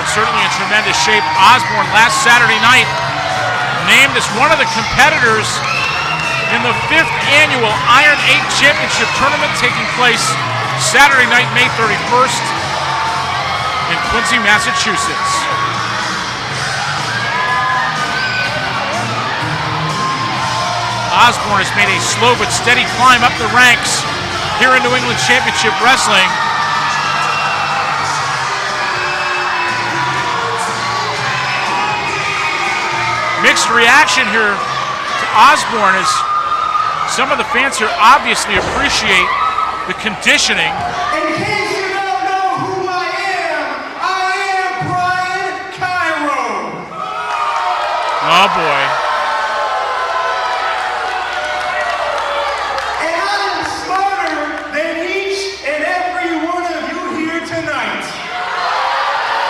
certainly in tremendous shape. Osbourne last Saturday night named as one of the competitors in the 5th annual Iron 8 Championship Tournament taking place Saturday night, May 31st in Quincy, Massachusetts. Osbourne has made a slow but steady climb up the ranks here in New England Championship Wrestling. Mixed reaction here to Osbourne as some of the fans here obviously appreciate the conditioning. In case you don't know who I am Brian Cairo. Oh boy. And I am smarter than each and every one of you here tonight.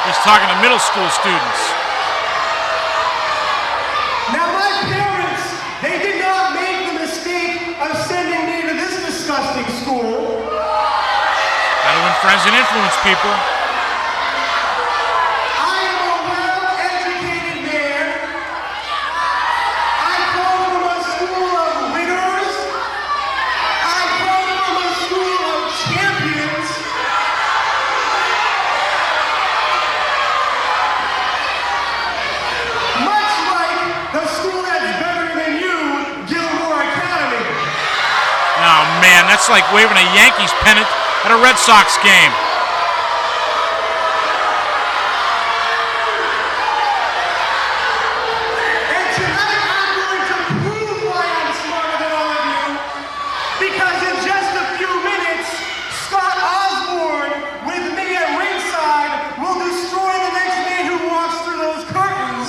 He's talking to middle school students. Now my parents, they did not make the mistake of sending me to this disgusting school. Gotta win friends and influence people. I am a well-educated man. I come from a school of winners. I come from a school of champions. Much like the school that's better than you, Gilmore Academy. Oh man, that's like waving a Yankees pennant at a Red Sox game. And tonight I'm going to prove why I'm smarter than all of you, because in just a few minutes, Scott Osbourne, with me at ringside, will destroy the next man who walks through those curtains.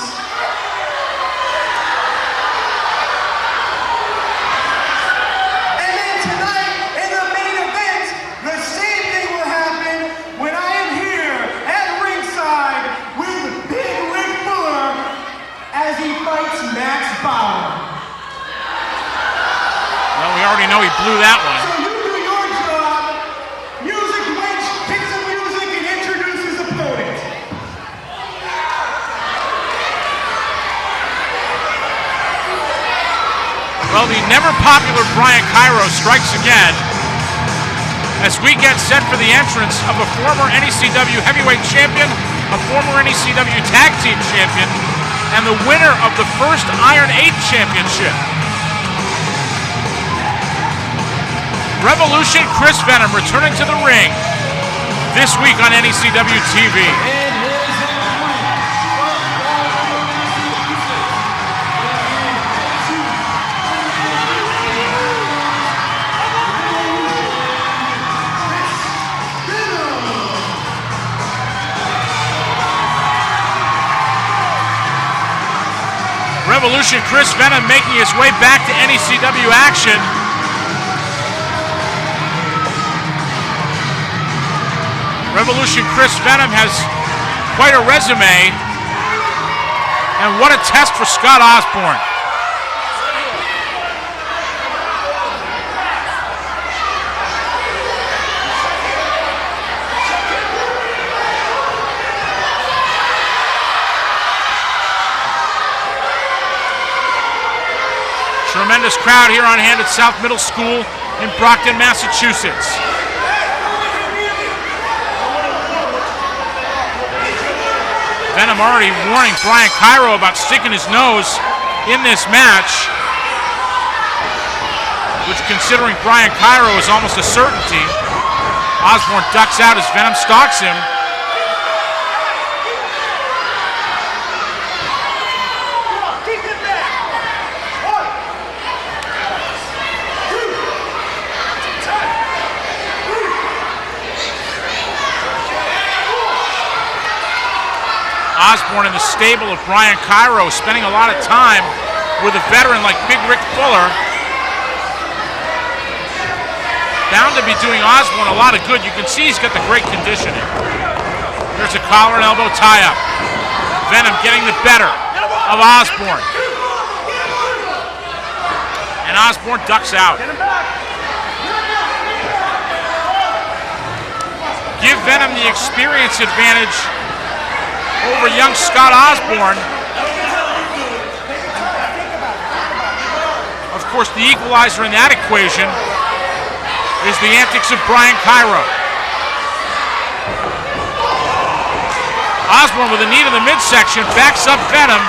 And then tonight, in the main event, the same thing will happen when I am here at ringside with Big Rick Fuller as he fights Max Bauer. Well, we already know he blew that one. So you do your job. Music Wench, pick some music and introduce his opponent. Well, the never popular Brian Cairo strikes again as we get set for the entrance of a former NECW Heavyweight Champion, a former NECW Tag Team Champion, and the winner of the first Iron 8 Championship. Revolution Chris Venom returning to the ring this week on NECW TV. Revolution Chris Venom making his way back to NECW action. Revolution Chris Venom has quite a resume, and what a test for Scott Osbourne. Tremendous crowd here on hand at South Middle School in Brockton, Massachusetts. Venom already warning Brian Cairo about sticking his nose in this match, which, considering Brian Cairo, is almost a certainty. Osbourne ducks out as Venom stalks him. Osbourne in the stable of Brian Cairo, spending a lot of time with a veteran like Big Rick Fuller. Bound to be doing Osbourne a lot of good. You can see he's got the great conditioning. There's a collar and elbow tie-up. Venom getting the better of Osbourne. And Osbourne ducks out. Give Venom the experience advantage over young Scott Osbourne. Of course, the equalizer in that equation is the antics of Brian Cairo. Osbourne with a knee to the midsection, backs up Venom,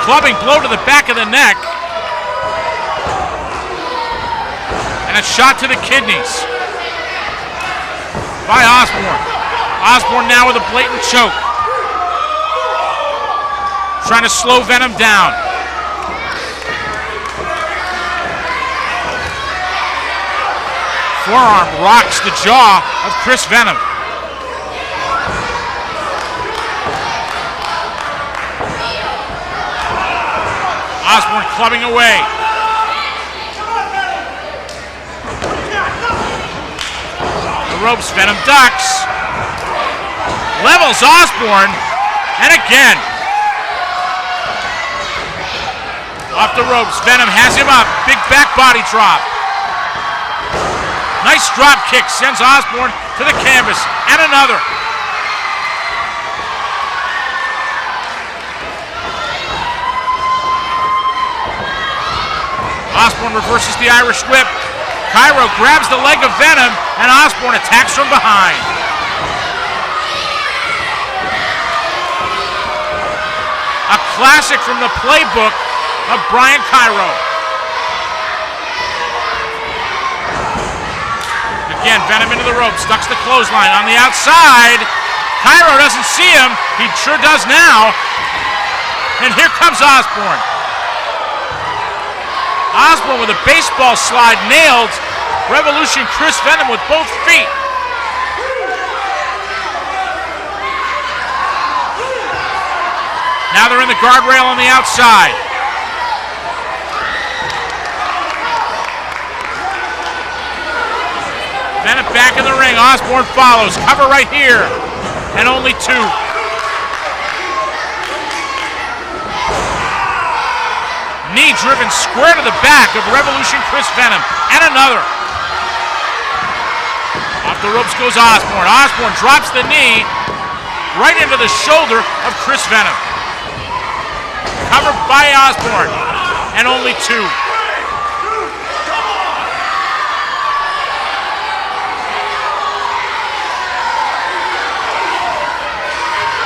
clubbing blow to the back of the neck, and a shot to the kidneys by Osbourne. Osbourne now with a blatant choke, trying to slow Venom down. Forearm rocks the jaw of Chris Venom. Osbourne clubbing away. The ropes, Venom ducks. Levels Osbourne, and again. Off the ropes, Venom has him up. Big back body drop. Nice drop kick sends Osbourne to the canvas, and another. Osbourne reverses the Irish whip. Cairo grabs the leg of Venom, and Osbourne attacks from behind. A classic from the playbook of Brian Cairo. Again, Venom into the ropes, ducks the clothesline on the outside. Cairo doesn't see him. He sure does now. And here comes Osbourne. Osbourne with a baseball slide nailed Revolution Chris Venom with both feet. Now they're in the guardrail on the outside. Venom back in the ring. Osbourne follows. Cover right here. And only two. Knee driven square to the back of Revolution Chris Venom. And another. Off the ropes goes Osbourne. Osbourne drops the knee right into the shoulder of Chris Venom. Covered by Osbourne. And only two.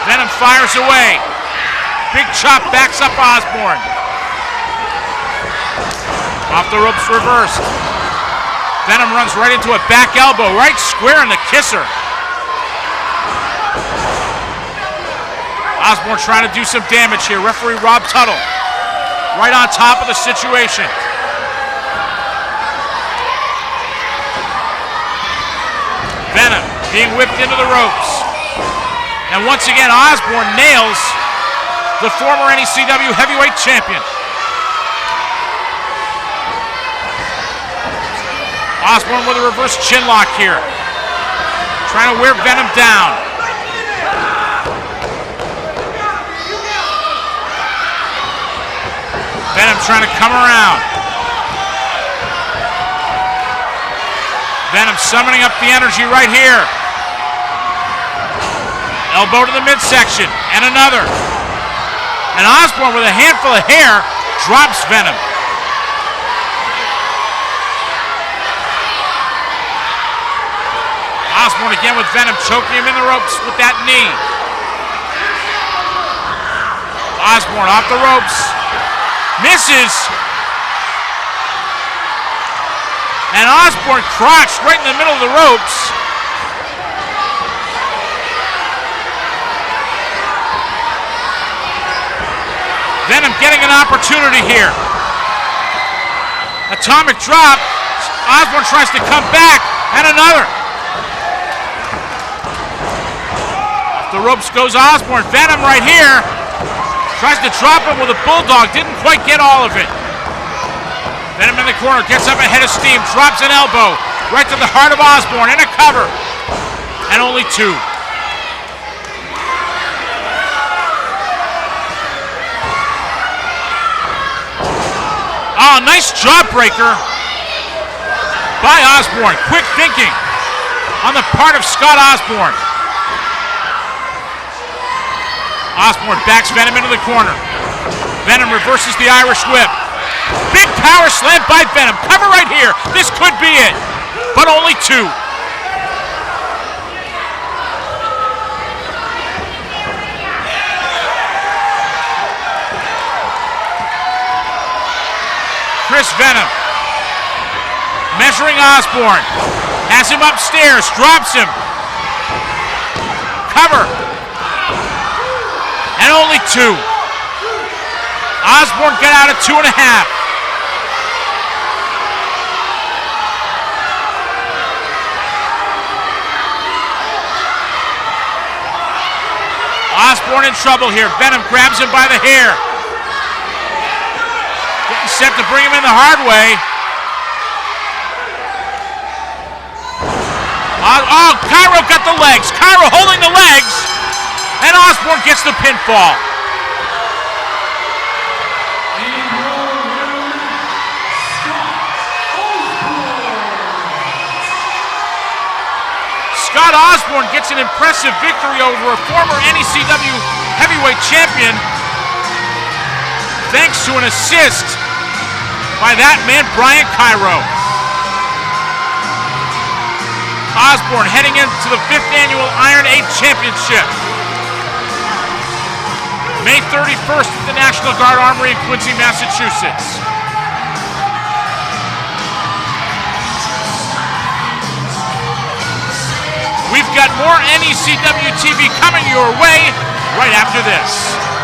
Venom fires away. Big chop backs up Osbourne. Off the ropes reversed. Venom runs right into a back elbow, right square in the kisser. Osbourne trying to do some damage here. Referee Rob Tuttle right on top of the situation. Venom being whipped into the ropes. And once again, Osbourne nails the former NECW Heavyweight Champion. Osbourne with a reverse chin lock here. Trying to wear Venom down. Venom trying to come around. Venom summoning up the energy right here. Elbow to the midsection, and another. And Osbourne with a handful of hair drops Venom. Osbourne again with Venom choking him in the ropes with that knee. Osbourne off the ropes. Misses. And Osbourne crotched right in the middle of the ropes. Venom getting an opportunity here. Atomic drop. Osbourne tries to come back, and another. Off the ropes goes Osbourne. Venom right here. Tries to drop him with a bulldog. Didn't quite get all of it. Venom in the corner. Gets up ahead of steam. Drops an elbow. Right to the heart of Osbourne. And a cover. And only two. Oh, nice jawbreaker by Osbourne. Quick thinking on the part of Scott Osbourne. Osbourne backs Venom into the corner. Venom reverses the Irish whip. Big power slam by Venom. Cover right here. This could be it, but only two. Chris Venom measuring Osbourne. Has him upstairs. Drops him. Cover. And only two. Osbourne got out of 2.5. Osbourne in trouble here. Venom grabs him by the hair. Getting set to bring him in the hard way. Oh, Cairo got the legs. Cairo holding the legs. And Osbourne gets the pinfall. Scott Osbourne gets an impressive victory over a former NECW Heavyweight Champion thanks to an assist by that man, Brian Cairo. Osbourne heading into the 5th annual Iron 8 Championship. May 31st at the National Guard Armory in Quincy, Massachusetts. We've got more NECW TV coming your way right after this.